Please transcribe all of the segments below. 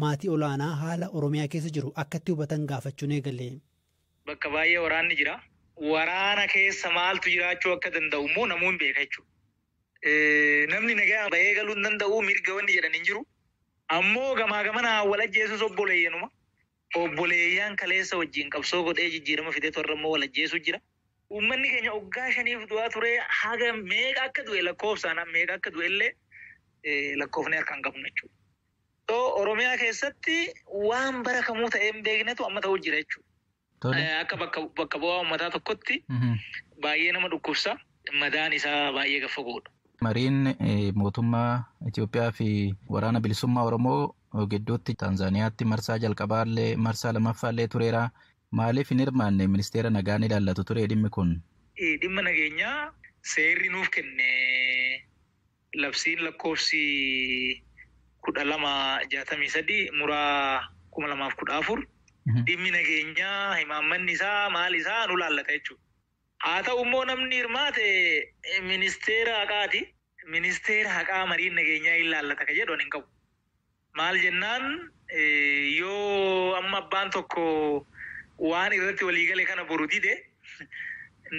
maatii olaanaa haala Oromiyaa keessa jiru akkatti hubatan gaafachuun eegalee. Bakka baay'ee waraanni jira. Waraana keessa maaltu jiraachuu akka danda'u immoo namoonni beeka jechuudha. Namni nagaa bahee galuu hin danda'u mirga wanni jedhan hin jiru. Ammoo gamaa gamanaa wal ajjeesus obboleeyyanuma. Obboleeyyan kaleessa wajjin qabsoo godhee jijjiirama fidee torra immoo wal ajjeesu jira. Uummanni keenya waggaa 5 du'aa ture haga meeqa akka du'e lakkoofsaan meeqa akka du'e illee lakkoofnee harkaan qabnu jechuudha. Oromiyaa keessatti waan bara kamuu ta'ee hin beeknetu amma ta'uu jira jechuudha. Akka bakka bu'aa uummataa tokkotti baay'ee nama dhukkubsa. Madaan isaa baay'ee gaffagoodha. Mariin mootummaa Itoophiyaa fi waraana bilisummaa Oromoo gidduutti Taanzaaniyaatti marsaa jalqabaallee marsaa lammaffaallee tureera. Maaliif hin hirmaanne ministeera nagaan ilaallatu ture dhimmi kun? Dhimma nageenyaa seerri nuuf kenne labsiin lakkoofsi 1263 muraa 2014 dhimmi nageenyaa himaammanni isaa maal isaa nu laallata jechuudha. Haa ta'u immoo namni hirmaate ministeera haqaati. Ministeera haqaa mariin nageenyaa hin laallata ka jedhu hin qabu. Maal jennaan yoo amma abbaan tokko waan irratti waliigale kana boru dide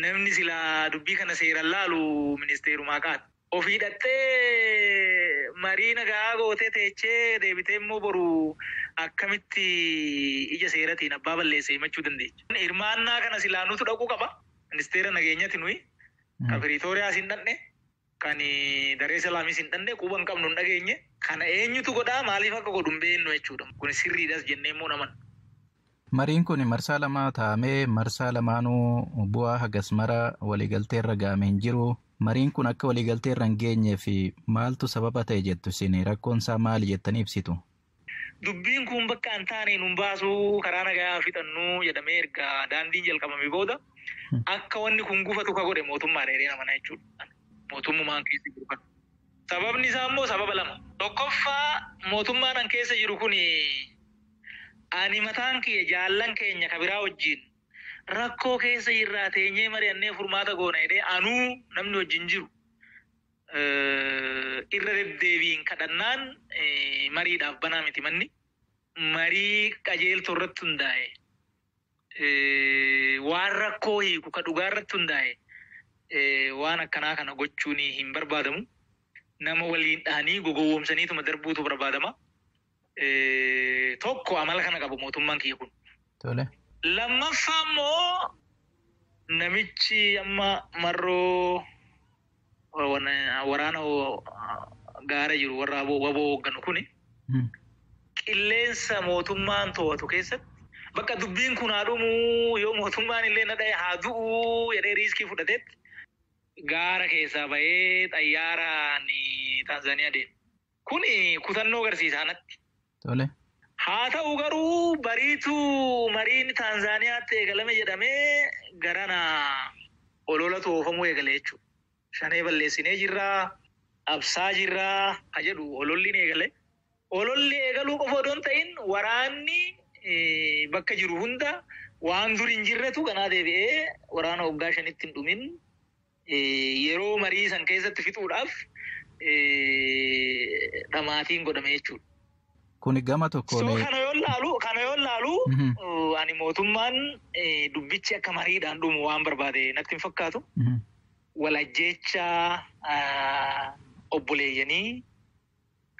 namni silaa dubbii kana seeraan laalu ministeeruma haqaati. Ofii dhattee marii nagaa gootee teechee deebitee immoo boru akkamitti ija seeratiin abbaa balleessee himachuu dandeenya. Hirmaannaa kana silaa nutu dhaquu qaba. Ministeera nageenyaati nuyi kan Piriitooriyaas hin dhanne kan Daree Salaamis hin dhanne quba hin qabnu hin dhageenye kana eenyutu godhaa maaliif akka godhu hin beeknu jechuudha. Kun sirriidhas jennee immoo naman. Mariin kun marsaa lama taa'amee marsaa lamaanuu bu'aa hagas mara waliigaltee irra gaame hin jiru. Mariin kun akka waliigaltee irra hin geenyee fi maaltu sababa ta'e jettu isin rakkoon isaa maali jettanii ibsitu? Dubbiin kun bakka hin taane nun baasuu karaa nagaa fixannuu jedhamee erga daandiin jalqabame booda akka wanni kun gufatu ka godhe mootummaa dheeree nama jechuudha. Mootummaan keessa jiru kan. Sababni isaa immoo sababa lama. Tokkoffaa mootummaan an keessa jiru kun ani mataan kiyya jaallan keenya ka biraa wajjin rakkoo keessa jirraa teenyee mari'annee furmaata goona jedhee anuu namni wajjin jiru irra deddeebiin kadhannaan mariidhaaf banaa miti manni. Marii qajeeltoo irratti hundaa'e. Waan rakkoo hiiku ka dhugaa irratti hundaa'e waan akkanaa kana gochuun hin barbaadamu. Nama waliin dhahanii gogowwoomsaniituma darbuutu barbaadama. Tokko amala kana qabu mootummaan kiyya kun. Lammaffaa immoo namichi amma marroo waraana gaara jiru warra waboo hoogganu kuni qilleensa mootummaan to'atu keessatti bakka dubbiin kun haa dhumu yoo mootummaan illee na dhaye haa du'u jedhee riiskii fudhatetti gaara keessaa bahee xayyaaraan Taanzaaniyaa deema. Kuni kutannoo agarsiisa natti. Haa ta'u garuu bariituu mariin Taanzaaniyaatti eegalame jedhamee garana ololatu oofamuu eegale jechuudha. Shanee balleessinee jirraa, absaa jirraa ha jedhu ololli ni eegale. Ololli eegaluu qofa odoo hin ta'in waraanni bakka jiru hunda waan dur hin jirretu kanaa deebi'ee waraana waggaa 5 hin dhumin yeroo marii san keessatti fixuudhaaf dhamaatiin godhame jechuudha. Kuni gama tokkoon kana yoo laalu ani mootummaan dubbichi akka mariidhaan dhumu waan barbaade natti hin fakkaatu. Walajjecha obboleeyyanii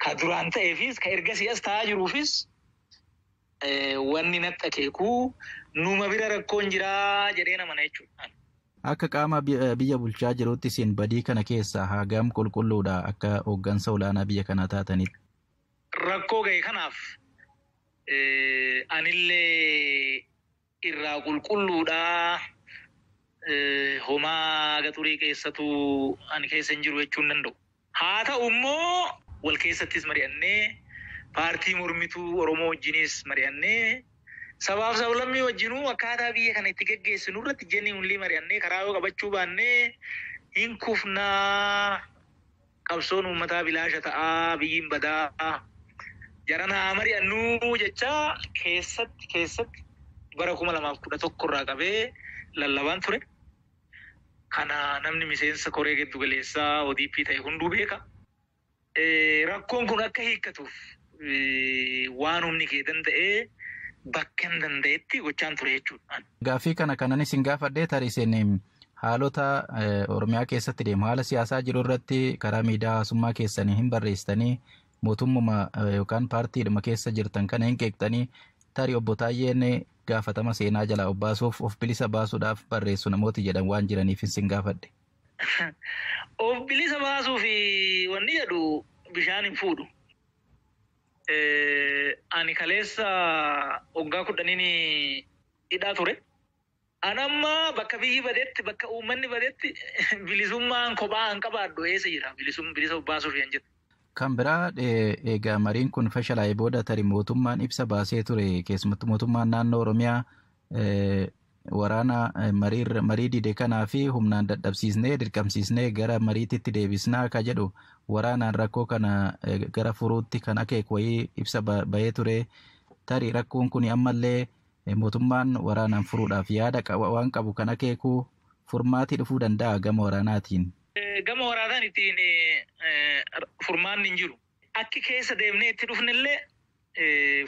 ka duraan ta'eefis ka ergasii as ta'aa jiruufis wanni natti akeeku numa bira rakkoon jiraa jedhee namana jechuudha. Akka qaama biyya bulchaa jirutti isin badii kana keessaa hagam qulqulluudha akka hooggansa olaanaa biyya kanaa taatanitti. Rakkoo ga'e kanaaf anillee irraa qulqulluudha. Homaa gaxurii keessatu ani keessa hin jiru jechuun danda'u. Haa ta'u immoo wal keessattis mari'annee paartii mormituu Oromoo wajjinis mari'annee sabaaf sablammii wajjinuu akkaataa biyya kana itti geggeessinu irratti jenni mul'ii mari'annee karaa yoo qabachuu baannee hin kufnaa qabsoon uummataa bilaasha ta'aa biyyiin badaa jaranaa mari'annuu jecha keessatti bara 2011 irraa qabee lallabaan ture. Kana namni miseensa koree giddu galeessaa ODP ta'e hunduu beeka. Rakkoon kun akka hiikkatuuf waan humni kee danda'ee bakka hin danda'etti gochaan ture jechuudha. Gaaffii kananis hin gaafadhee tarii isin haalota Oromiyaa keessatti deemu haala siyaasaa jiru irratti karaa miidiyaa hawaasummaa keessanii hin barreessitanii mootummuma yookaan paartiidhuma keessa jirtan kana hin qeeqxanii tarii obbo Taayyeen gaafatama seenaa jalaa obbaasuuf of bilisa baasuudhaaf barreessu namooti jedhan waan jiraniif isin gaafadhe. Of bilisa baasuuf wanni jedhu bishaan hin fuudhu. Ani kaleessa waggaa 10 hidhaa ture. Anamma bakka biyyi badetti bakka uummanni badetti bilisummaan kophaa hin qabaadhu eessa jira bilisa baasuuf hin jiru. Kan biraa egaa mariin kun fashalaa'ee booda tarii mootummaan ibsa baasee ture keessumattuu mootummaan naannoo Oromiyaa waraana marii dide kanaa fi humnaan dadhabsiisnee dirqamsiisnee gara mariititti deebisnaa akka jedhu waraanaan rakkoo kana gara furuutti kan akeeku wayii ibsa bahee ture tarii rakkoon kun ammallee mootummaan waraanaan furuudhaaf yaada waan qabu kan akeeku furmaatii dhufuu danda'a gama waraanaatiin. Gama waraanaan ittiin furmaanni hin jiru. Akki keessa deemnee itti dhufnillee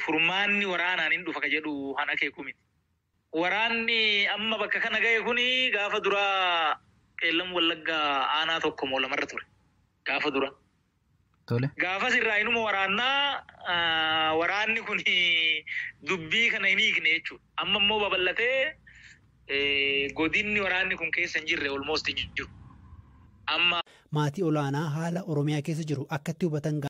furmaanni waraanaan hin dhufa ka jedhu han akeeku miti. Waraanni amma bakka kana ga'e kuni gaafa duraa qeellam wallaggaa aanaa tokko moo lamarra ture. Gaafa dura. Tole. Gaafa sirraa inuma waraannaa waraanni kuni dubbii kana hin hiikne jechuudha. Amma immoo babal'atee godinni waraanni kun keessa hin jirre almost hin jiru. Amma maatii olaanaa haala Oromiyaa keessa jiru akkatti hubatan